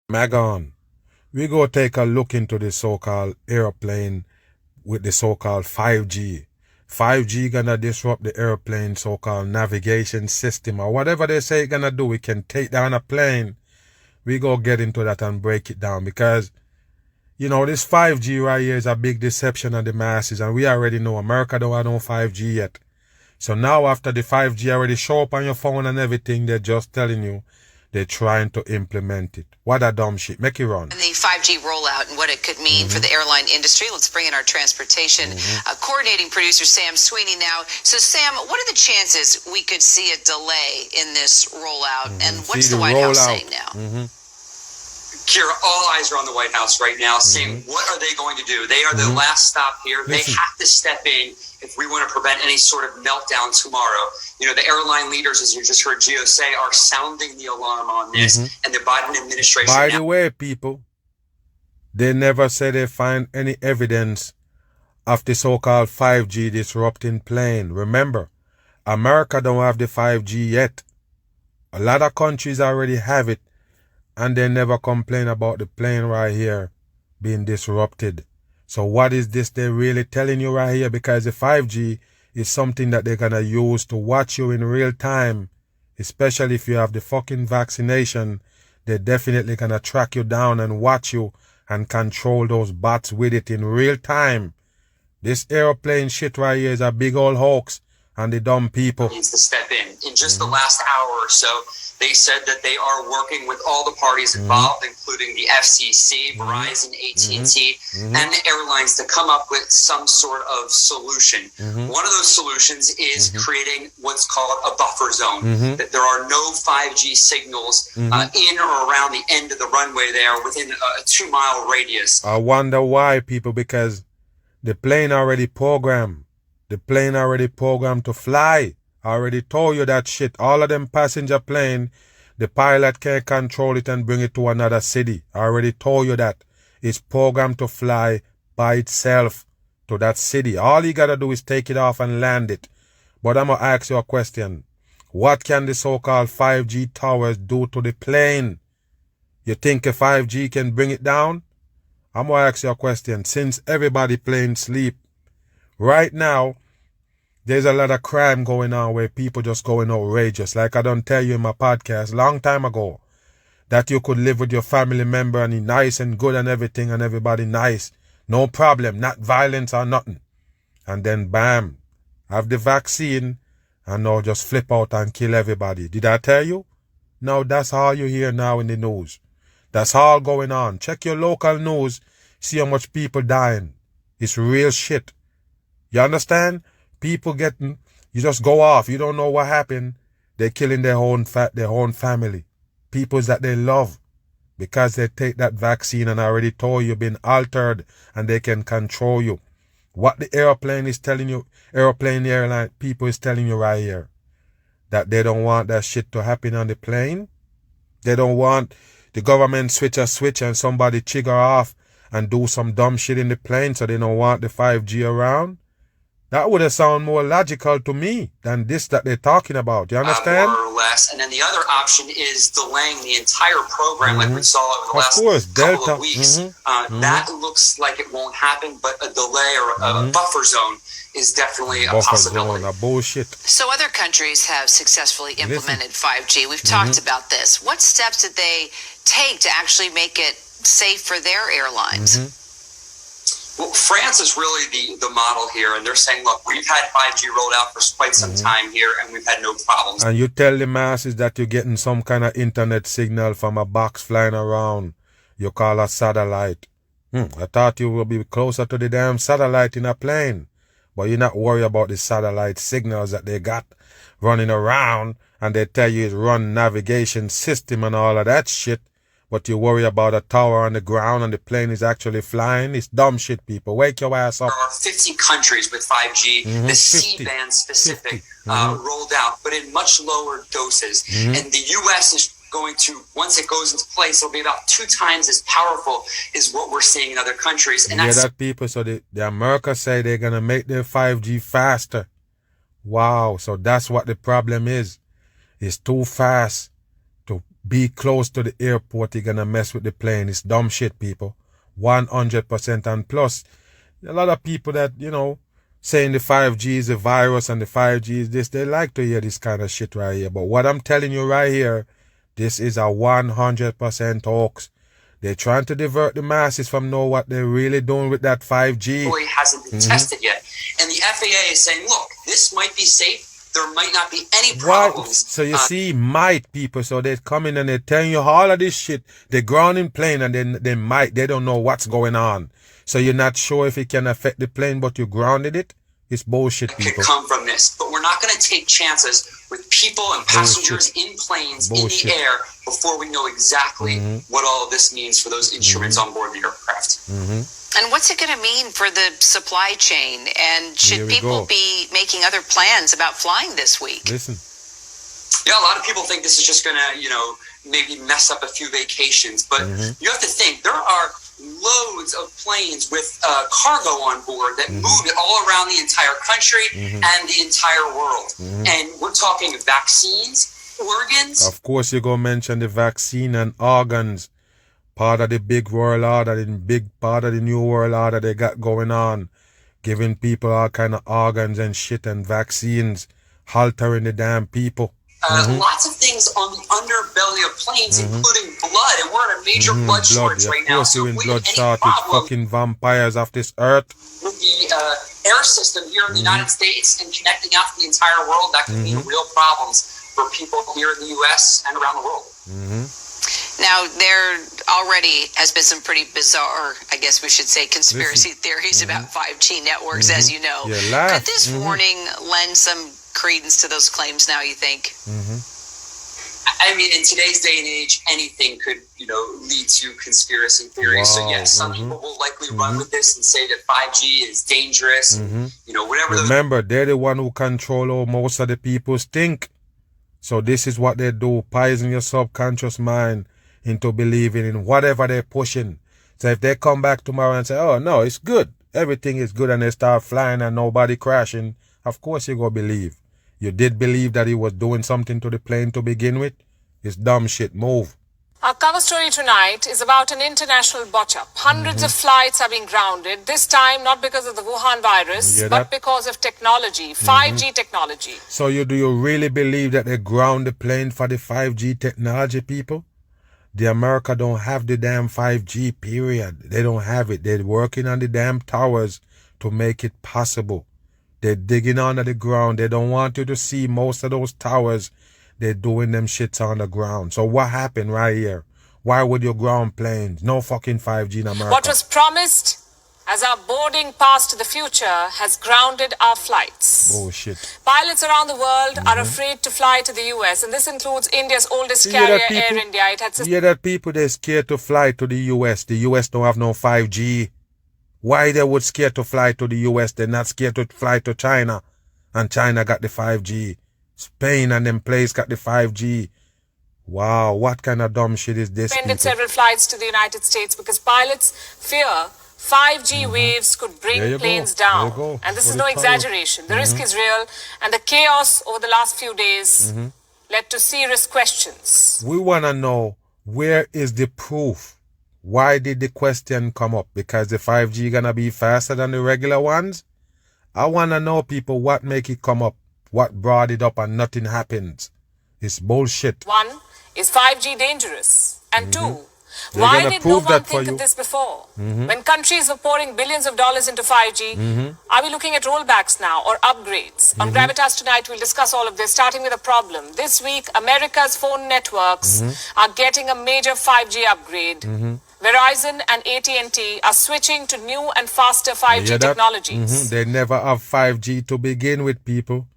Magon, we go take a look into the so-called airplane with the so-called 5G. 5G gonna disrupt the airplane so-called navigation system or whatever they say gonna do. We can take down a plane. We go get into that and break it down because, you know, this 5G right here is a big deception of the masses, and we already know America don't have no 5G yet. So now after the 5G already show up on your phone and everything, they're just telling you they're trying to implement it. What a dumb shit. Make it run. And the 5G rollout and what it could mean for the airline industry. Let's bring in our transportation coordinating producer, Sam Sweeney, now. So, Sam, what are the chances we could see a delay in this rollout? And what's the White House saying now? Kira, all eyes are on the White House right now, seeing what are they going to do. They are the last stop here. They have to step in if we want to prevent any sort of meltdown tomorrow. You know, the airline leaders, as you just heard Gio say, are sounding the alarm on this, and the Biden administration... By the way, people, they never say they find any evidence of the so-called 5G disrupting plane. Remember, America don't have the 5G yet. A lot of countries already have it, and they never complain about the plane right here being disrupted. So what is this they're really telling you right here? Because the 5G is something that they're going to use to watch you in real time, especially if you have the fucking vaccination. They're definitely going to track you down and watch you and control those bots with it in real time. This airplane shit right here is a big old hoax, and the dumb people needs to step in. In just the last hour or so, they said that they are working with all the parties involved, including the FCC, Verizon, AT&T, and the airlines to come up with some sort of solution. One of those solutions is creating what's called a buffer zone, that there are no 5G signals in or around the end of the runway there within a 2-mile radius. I wonder why, people, because the plane already programmed. The plane already programmed to fly. I already told you that shit. All of them passenger plane, the pilot can't control it and bring it to another city. I already told you that. It's programmed to fly by itself to that city. All you gotta do is take it off and land it. But I'm gonna ask you a question. What can the so-called 5G towers do to the plane? You think a 5G can bring it down? I'm gonna ask you a question. Since everybody playing sleep, right now, there's a lot of crime going on where people just going outrageous. Like I done tell you in my podcast long time ago, that you could live with your family member and he nice and good and everything and everybody nice. No problem, not violence or nothing. And then bam, have the vaccine and now just flip out and kill everybody. Did I tell you? No, that's all you hear now in the news. That's all going on. Check your local news, see how much people dying. It's real shit. You understand? People getting, you just go off. You don't know what happened. They're killing their own family. Peoples that they love. Because they take that vaccine and I already told you been altered and they can control you. What the airplane is telling you, airline people is telling you right here. That they don't want that shit to happen on the plane. They don't want the government switch a switch and somebody trigger off and do some dumb shit in the plane so they don't want the 5G around. That would have sounded more logical to me than this that they're talking about. You understand? More or less. And then the other option is delaying the entire program like we saw over the last couple of weeks. That looks like it won't happen, but a delay or a buffer zone is definitely a possibility. Zone, a bullshit. So other countries have successfully implemented 5G. We've talked about this. What steps did they take to actually make it safe for their airlines? Well, France is really the model here, and they're saying, look, we've had 5G rolled out for quite some time here, and we've had no problems. And you tell the masses that you're getting some kind of internet signal from a box flying around. You call a satellite. I thought you would be closer to the damn satellite in a plane. But you're not worried about the satellite signals that they got running around, and they tell you it's run navigation system and all of that shit. But you worry about a tower on the ground and the plane is actually flying. It's dumb shit, people. Wake your ass up. There are 50 countries with 5G, the C-band specific, rolled out, but in much lower doses. And the U.S. is going to, once it goes into place, it'll be about 2 times as powerful as what we're seeing in other countries. And that's that, people. So the America say they're going to make their 5G faster. Wow. So that's what the problem is. It's too fast to be close to the airport, you're gonna mess with the plane. It's dumb shit, people. 100%. And plus, a lot of people that, saying the 5G is a virus and the 5G is this, they like to hear this kind of shit right here. But what I'm telling you right here, this is a 100% hoax. They're trying to divert the masses from know what they're really doing with that 5G. It hasn't been tested yet. And the FAA is saying, look, this might be safe. There might not be any problems. So you see, might people, so they come in and they're telling you all of this shit. They're grounding plane and then they don't know what's going on. So you're not sure if it can affect the plane, but you grounded it. It's bullshit, people. It could come from this, but we're not going to take chances with people and passengers in planes in the air before we know exactly what all of this means for those instruments on board the aircraft. And what's it going to mean for the supply chain? And should people be making other plans about flying this week? Listen. Yeah, a lot of people think this is just going to, maybe mess up a few vacations. But you have to think, there are loads of planes with cargo on board that move it all around the entire country and the entire world. And we're talking vaccines, organs. Of course, you're going to mention the vaccine and organs. Part of the big world order, the big part of the new world order they got going on. Giving people all kind of organs and shit and vaccines. Haltering the damn people. Lots of things on the underbelly of planes, including blood, and we're in a major blood shortage right now. So if we have any problem fucking vampires off this earth with the air system here in the United States and connecting out to the entire world, that could mean real problems for people here in the U.S. and around the world. Now, there already has been some pretty bizarre, I guess we should say, conspiracy theories about 5G networks, as you know. Could this warning lend some credence to those claims now, you think? I mean, in today's day and age, anything could, lead to conspiracy theories. So yes, some people will likely run with this and say that 5G is dangerous. Whatever. Remember, they're the one who control most of the people's think. So this is what they do: poison your subconscious mind into believing in whatever they're pushing. So if they come back tomorrow and say, "Oh no, it's good, everything is good," and they start flying and nobody crashing, of course you're gonna believe. You did believe that he was doing something to the plane to begin with? It's dumb shit. Move. Our cover story tonight is about an international botch-up. Hundreds of flights are being grounded, this time not because of the Wuhan virus, but because of technology, 5G technology. So do you really believe that they ground the plane for the 5G technology, people? The America don't have the damn 5G, period. They don't have it. They're working on the damn towers to make it possible. They're digging under the ground. They don't want you to see most of those towers. They're doing them shits on the ground. So what happened right here? Why would you ground planes? No fucking 5G in America. What was promised as our boarding pass to the future has grounded our flights. Bullshit. Pilots around the world are afraid to fly to the US, and this includes India's oldest carrier, Air India. You hear that people, they're scared to fly to the US. The US don't have no 5G. Why they would scared to fly to the US? They're not scared to fly to China. And China got the 5G. Spain and them place got the 5G. Wow, what kind of dumb shit is this? Suspended several flights to the United States because pilots fear 5G waves could bring planes down. And this is no exaggeration. The risk is real. And the chaos over the last few days led to serious questions. We want to know, where is the proof? Why did the question come up? Because the 5G gonna be faster than the regular ones? I want to know, people, what make it come up? What brought it up and nothing happens? It's bullshit. One, is 5G dangerous? And two, why did no one think of this before? When countries were pouring billions of dollars into 5G, are we looking at rollbacks now or upgrades? On Gravitas tonight, we'll discuss all of this, starting with a problem. This week, America's phone networks are getting a major 5G upgrade. Verizon and AT&T are switching to new and faster 5G technologies. They never have 5G to begin with, people.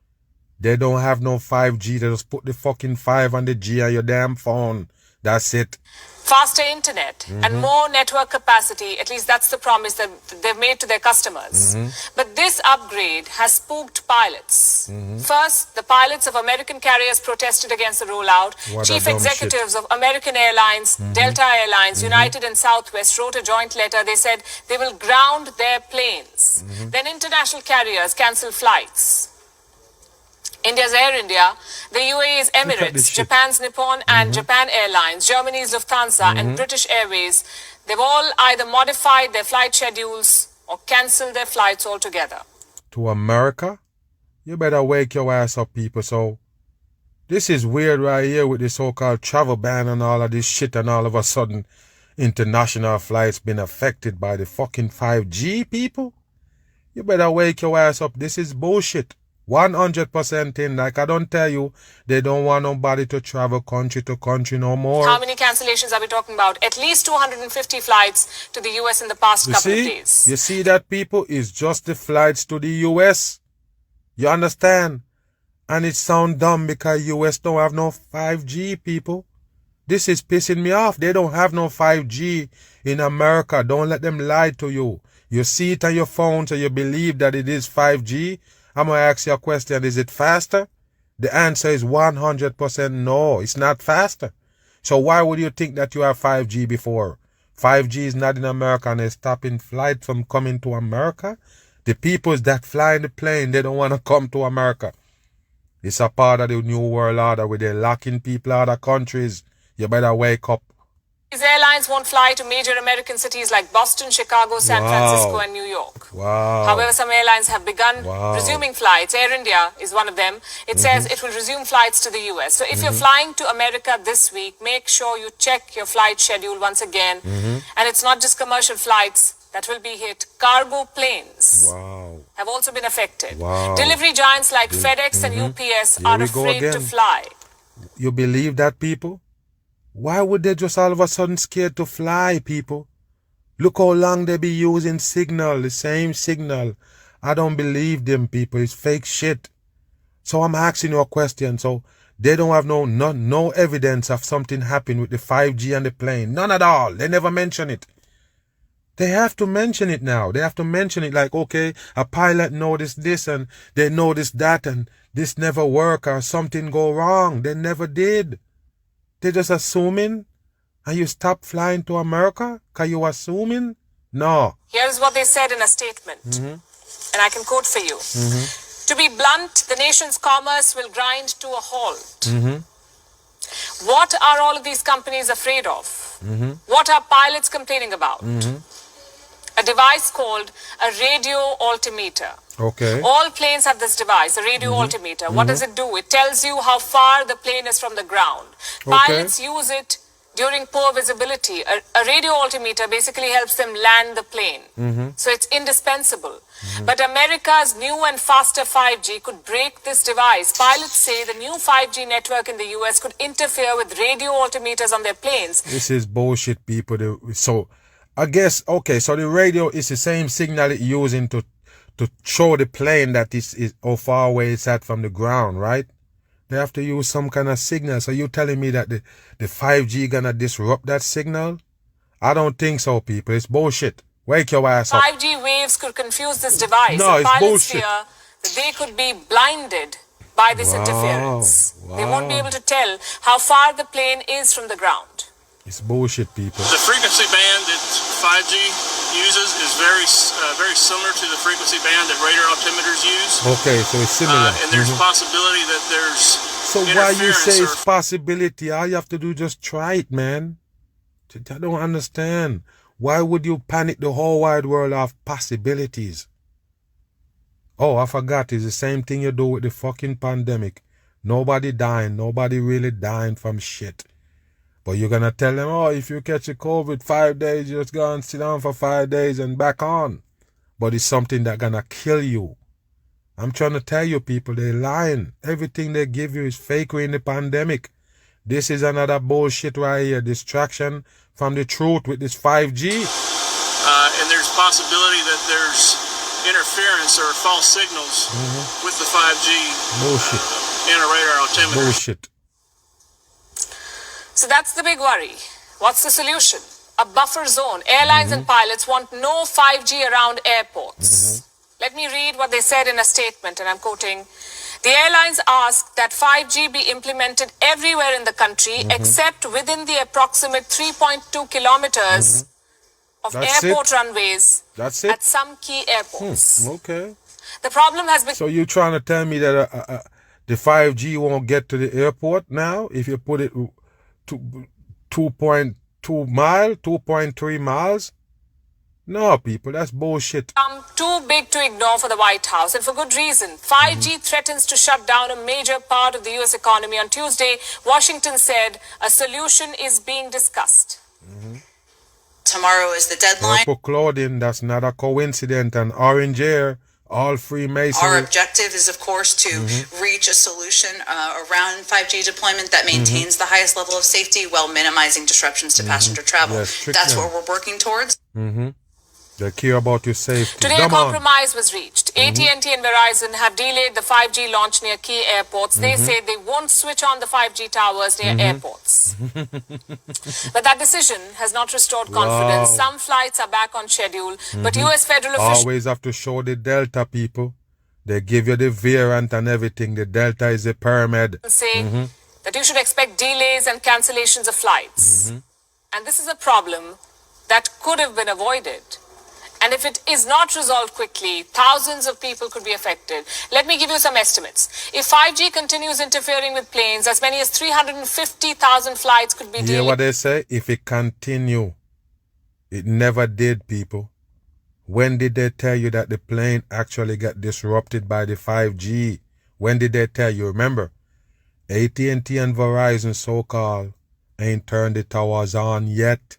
They don't have no 5G. They just put the fucking 5 and the G on your damn phone. That's it. Faster internet and more network capacity, at least that's the promise that they've made to their customers. But this upgrade has spooked pilots. First, the pilots of American carriers protested against the rollout. Chief executives of American Airlines, Delta Airlines, United and Southwest wrote a joint letter. They said they will ground their planes. Then international carriers cancel flights. India's Air India, the UAE's Look at this Emirates, shit. Japan's Nippon and Japan Airlines, Germany's Lufthansa and British Airways, they've all either modified their flight schedules or cancelled their flights altogether. To America? You better wake your ass up, people. So, this is weird right here with this so-called travel ban and all of this shit, and all of a sudden, international flights been affected by the fucking 5G, people. You better wake your ass up. This is bullshit. 100% in. Like I don't tell you, they don't want nobody to travel country to country no more. How many cancellations are we talking about? At least 250 flights to the US in the past couple of days. You see that, people? It's just the flights to the US. You understand? And it sound dumb because US don't have no 5G, people. This is pissing me off. They don't have no 5G in America. Don't let them lie to you. You see it on your phone, so you believe that it is 5G. I'm going to ask you a question. Is it faster? The answer is 100% no. It's not faster. So why would you think that you have 5G before? 5G is not in America and they're stopping flights from coming to America. The peoples that fly in the plane, they don't want to come to America. It's a part of the New World Order where they're locking people out of countries. You better wake up. These airlines won't fly to major American cities like Boston, Chicago, San Francisco, and New York. Wow. However, some airlines have begun resuming flights. Air India is one of them. It says it will resume flights to the US. So if you're flying to America this week, make sure you check your flight schedule once again. And it's not just commercial flights that will be hit. Cargo planes have also been affected. Delivery giants like FedEx and UPS are afraid to fly. You believe that, people? Why would they just all of a sudden scared to fly, people? Look how long they be using Signal, the same Signal. I don't believe them, people. It's fake shit. So I'm asking you a question. So they don't have no evidence of something happening with the 5G and the plane. None at all. They never mention it. They have to mention it now. They have to mention it like, okay, a pilot noticed this and they noticed that and this never worked or something go wrong. They never did. They're just assuming, and you stop flying to America because you assuming? No. Here's what they said in a statement, and I can quote for you. To be blunt, the nation's commerce will grind to a halt. What are all of these companies afraid of? What are pilots complaining about? A device called a radio altimeter. Okay. All planes have this device, a radio altimeter. What does it do? It tells you how far the plane is from the ground. Pilots use it during poor visibility. A radio altimeter basically helps them land the plane. So it's indispensable. But America's new and faster 5G could break this device. Pilots say the new 5G network in the US could interfere with radio altimeters on their planes. This is bullshit, people. So I guess, okay, so the radio is the same signal it's using to show the plane that is how far away it's at from the ground, right? They have to use some kind of signal. So you telling me that the 5G gonna disrupt that signal? I don't think so, people. It's bullshit. Wake your ass up. 5G waves could confuse this device. No, and it's pilots bullshit. fear that they could be blinded by this interference. They won't be able to tell how far the plane is from the ground. It's bullshit, people. The frequency band that 5G uses is very similar to the frequency band that radar altimeters use. Okay, so it's similar. And there's a possibility that there's So why you say it's possibility? All you have to do is just try it, man. I don't understand. Why would you panic the whole wide world of possibilities? Oh, I forgot. It's the same thing you do with the fucking pandemic. Nobody dying. Nobody really dying from shit. But you're going to tell them, oh, if you catch a COVID 5 days, you just go and sit down for 5 days and back on. But it's something that's going to kill you. I'm trying to tell you, people, they're lying. Everything they give you is fake in the pandemic. This is another bullshit right here. Distraction from the truth with this 5G. And there's possibility that there's interference or false signals with the 5G Bullshit. in a radar altimeter. Bullshit. So that's the big worry. What's the solution? A buffer zone. Airlines and pilots want no 5G around airports. Let me read what they said in a statement, and I'm quoting. The airlines ask that 5G be implemented everywhere in the country except within the approximate 3.2 kilometers of airport runways at some key airports. Okay. The problem has been... So you're trying to tell me that The 5G won't get to the airport now if you put it to 2.2 mile, 2.3 miles. No, people, that's bullshit. Too big to ignore for the White House, and for good reason. 5G threatens to shut down a major part of the U.S. economy. On Tuesday, Washington said a solution is being discussed. Tomorrow is the deadline. Purple clothing, that's not a coincidence. And orange hair, all Freemasonry. Our objective is, of course, to reach a solution around 5G deployment that maintains the highest level of safety while minimizing disruptions to passenger travel. Yes, That's what we're working towards. They care about your safety. Today, Come a on. compromise was reached. AT&T and Verizon have delayed the 5G launch near key airports. They say they won't switch on the 5G towers near airports. But that decision has not restored confidence. Wow. Some flights are back on schedule, but U.S. federal officials Always have to show the Delta, people. They give you the variant and everything. The Delta is a pyramid. say that you should expect delays and cancellations of flights. And this is a problem that could have been avoided. And if it is not resolved quickly, thousands of people could be affected. Let me give you some estimates. If 5G continues interfering with planes, as many as 350,000 flights could be You hear delayed. what they say? If it continue, it never did, people. When did they tell you that the plane actually got disrupted by the 5G? When did they tell you? Remember, AT&T and Verizon, so-called, ain't turned the towers on yet.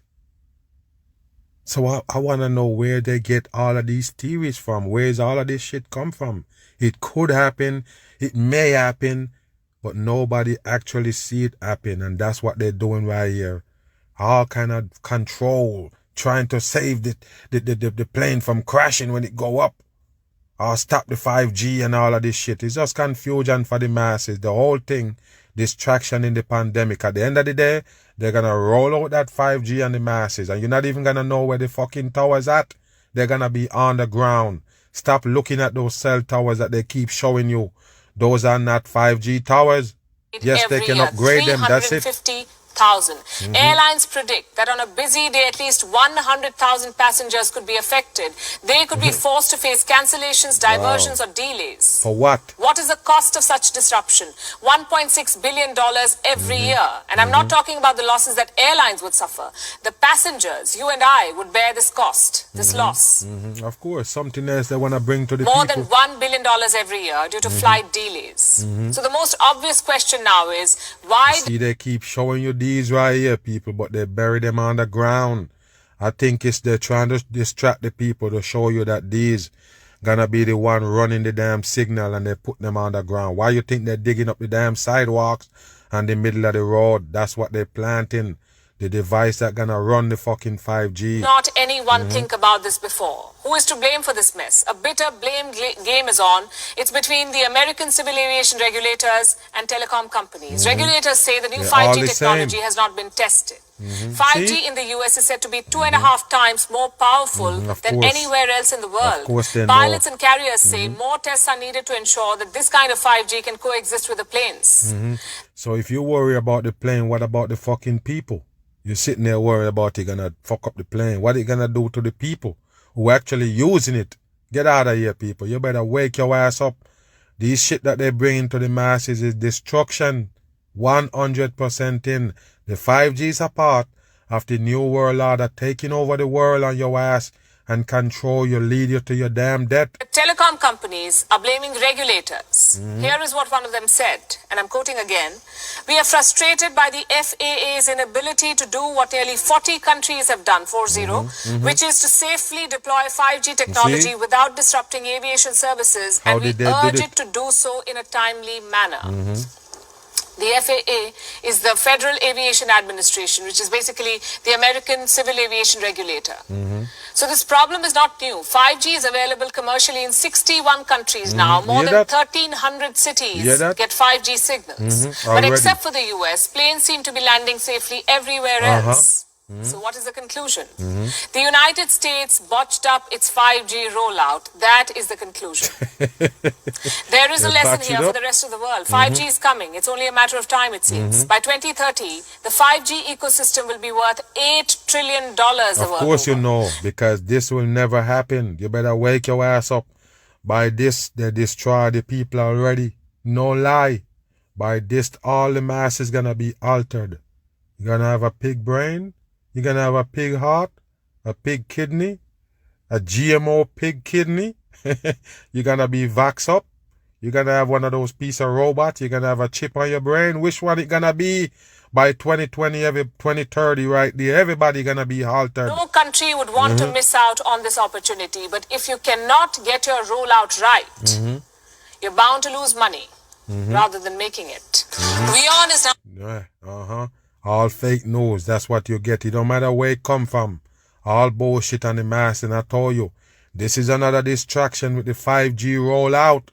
So I want to know where they get all of these theories from. Where's all of this shit come from? It could happen. It may happen. But nobody actually see it happen. And that's what they're doing right here. All kind of control. Trying to save the plane from crashing when it go up. Or stop the 5G and all of this shit. It's just confusion for the masses. The whole thing. Distraction in the pandemic. At the end of the day, they're going to roll out that 5G on the masses. And you're not even going to know where the fucking tower's at. They're going to be on the ground. Stop looking at those cell towers that they keep showing you. Those are not 5G towers. Yes, they can upgrade them. That's it. 350,000. Airlines predict that on a busy day, at least 100,000 passengers could be affected. They could be forced to face cancellations, diversions, or delays. For what? What is the cost of such disruption? $1.6 billion every year. And I'm not talking about the losses that airlines would suffer. The passengers, you and I, would bear this cost, this loss. Of course, something else they want to bring to the More people. than $1 billion every year due to flight delays. So the most obvious question now is, why See, they keep showing you these right here, people, but they bury them on the ground. I think it's they're trying to distract the people to show you that these gonna be the one running the damn signal and they put them on the ground. Why you think they're digging up the damn sidewalks and the middle of the road? That's what they're planting. The device that gonna run the fucking 5G. not anyone think about this before? Who is to blame for this mess? A bitter blame game is on. It's between the American civil aviation regulators and telecom companies. Regulators say the new They're all 5G the technology same. has not been tested. 5G See? in the US is said to be 2.5 times more powerful Of than course. anywhere else in the world. Of course they Pilots know. and carriers say more tests are needed to ensure that this kind of 5G can coexist with the planes. So if you worry about the plane, what about the fucking people? You're sitting there worried about it gonna fuck up the plane. What it gonna do to the people who actually using it? Get out of here, people. You better wake your ass up. These shit that they bring into the masses is destruction. 100% in. The 5G is a part of the new world order taking over the world on your ass and control you, lead you to your damn death. The telecom companies are blaming regulators. Here is what one of them said, and I'm quoting again. We are frustrated by the FAA's inability to do what nearly 40 countries have done, 40, which is to safely deploy 5G technology without disrupting aviation services, How and we did they do urge it? it to do so in a timely manner. The FAA is the Federal Aviation Administration, which is basically the American civil aviation regulator. So this problem is not new. 5G is available commercially in 61 countries now. More Hear than that? 1,300 cities Hear that? get 5G signals. But Already. except for the US, planes seem to be landing safely everywhere else. So what is the conclusion? The United States botched up its 5G rollout. That is the conclusion. There is a They lesson botched here it for up. the rest of the world. 5G is coming. It's only a matter of time, it seems. By 2030, the 5G ecosystem will be worth $8 trillion the Of world course you over. know, because this will never happen. You better wake your ass up. By this, they destroy the people already. No lie. By this, all the mass is gonna be altered. You're gonna have a pig brain. You're gonna have a pig heart, a pig kidney, a GMO pig kidney. You're gonna be vaxxed up. You're gonna have one of those piece of robots. You're gonna have a chip on your brain. Which one it gonna be? By 2020, 2030, right there, everybody gonna be altered. No country would want to miss out on this opportunity. But if you cannot get your rollout right, you're bound to lose money rather than making it. WION is now... All fake news. That's what you get. It don't matter where it come from. All bullshit on the mass. And I told you, this is another distraction with the 5G rollout.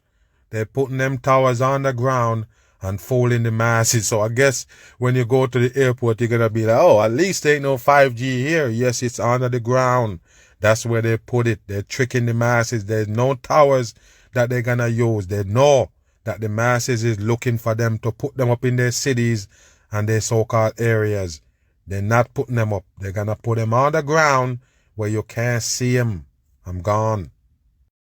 They're putting them towers on the ground and fooling the masses. So I guess when you go to the airport, you're going to be like, oh, at least there ain't no 5G here. Yes, it's under the ground. That's where they put it. They're tricking the masses. There's no towers that they're going to use. They know that the masses is looking for them to put them up in their cities and their so-called areas. They're not putting them up. They're going to put them on the ground where you can't see them. I'm gone.